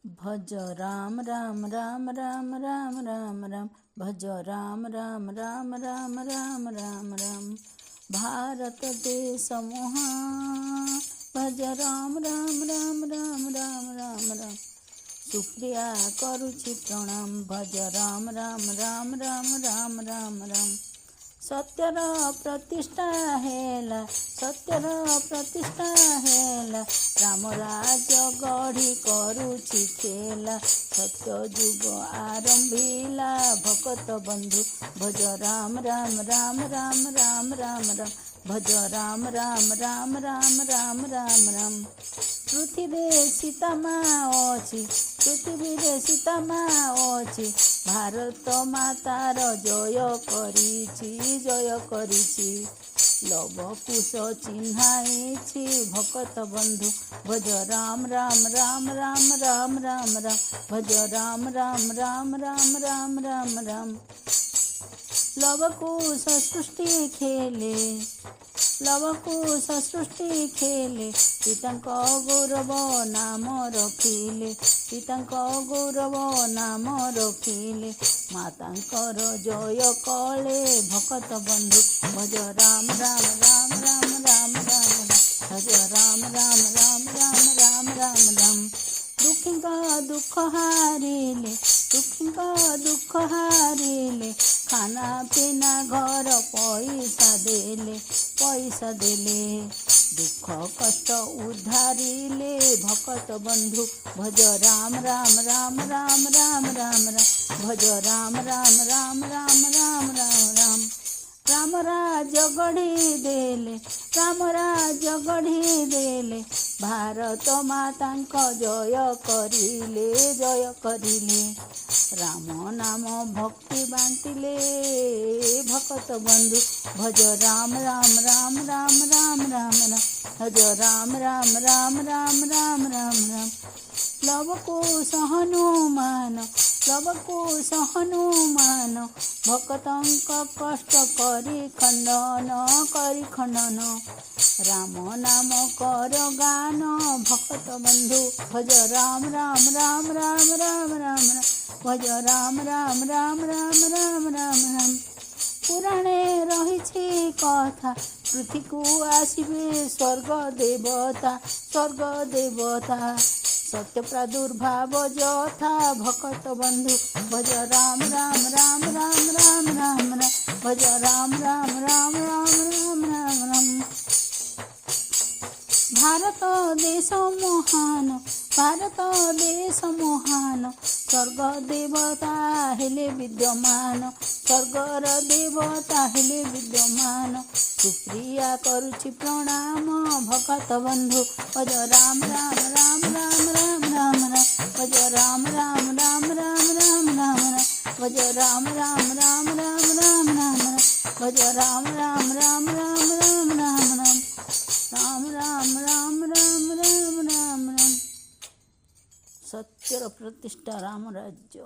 भज राम राम राम राम राम राम राम भज राम राम राम राम राम राम राम भारत देश महान भज राम राम राम राम राम राम राम सुप्रिया करुछि प्रणाम भज राम राम राम राम राम राम राम सत्यर प्रतिष्ठा हेला सत्यर प्रतिष्ठा हेला राम राज्य गढ़ी करुछि खेला सत्य जुग आरंभिला भक्त बंधु भज राम राम राम राम राम राम राम भज राम राम राम राम राम राम राम पृथ्वी सीता माँ अछि पृथ्वी सीता माँ अछि भारत मातार जय करिछि लव कुश चिन्हाइछि भक्त बंधु भज राम राम राम राम राम राम राम भज राम राम राम राम राम राम राम लव कुश सृष्टि खेले लव कुश सृष्टि खेले पितांक गौरव नाम रखिले पितांक गौरव नाम रखिले मातांकर जय कले भक्त बंधु भज राम राम राम राम राम राम भज राम राम राम राम राम राम राम दुखिंका दुख हारिले दुखिंका दुख हारिले खाना पीना घर पैसा देले दुख कष्ट उद्धारिले भक्त बंधु भज राम राम राम राम राम राम राम भज राम राम राम राम राम राम राम राम राज्य गढ़ी देले राम राज्य गढ़ी देले भारत मातांक जय करिले राम नाम भक्ति बांटिले भक्त बंधु भज राम राम राम राम राम राम राम भज राम राम राम राम राम राम राम लव कुश हनुमान भक्तंक कष्ट करि खंडन राम नाम कर गान भक्त बंधु भज राम राम राम राम राम राम भज राम राम राम राम राम राम राम पुराणे रहिछि कथा पृथ्वी को आसिबे स्वर्ग देवता सत्य प्रादुर्भाव यथा भक्त बंधु भज राम राम राम राम राम राम राम भज राम राम राम राम राम राम राम भारत देश महान स्वर्ग देवता हेले विद्यमान स्वर्गर देवता हेले विद्यमान सुप्रिया करुछि प्रणाम भक्त बंधु भज राम राम राम राम राम राम राम भज राम राम राम राम राम राम राम भज राम राम राम राम राम राम राम भज राम राम राम राम राम राम राम राम राम राम राम राम राम सत्यर प्रतिष्ठा राम राज्य।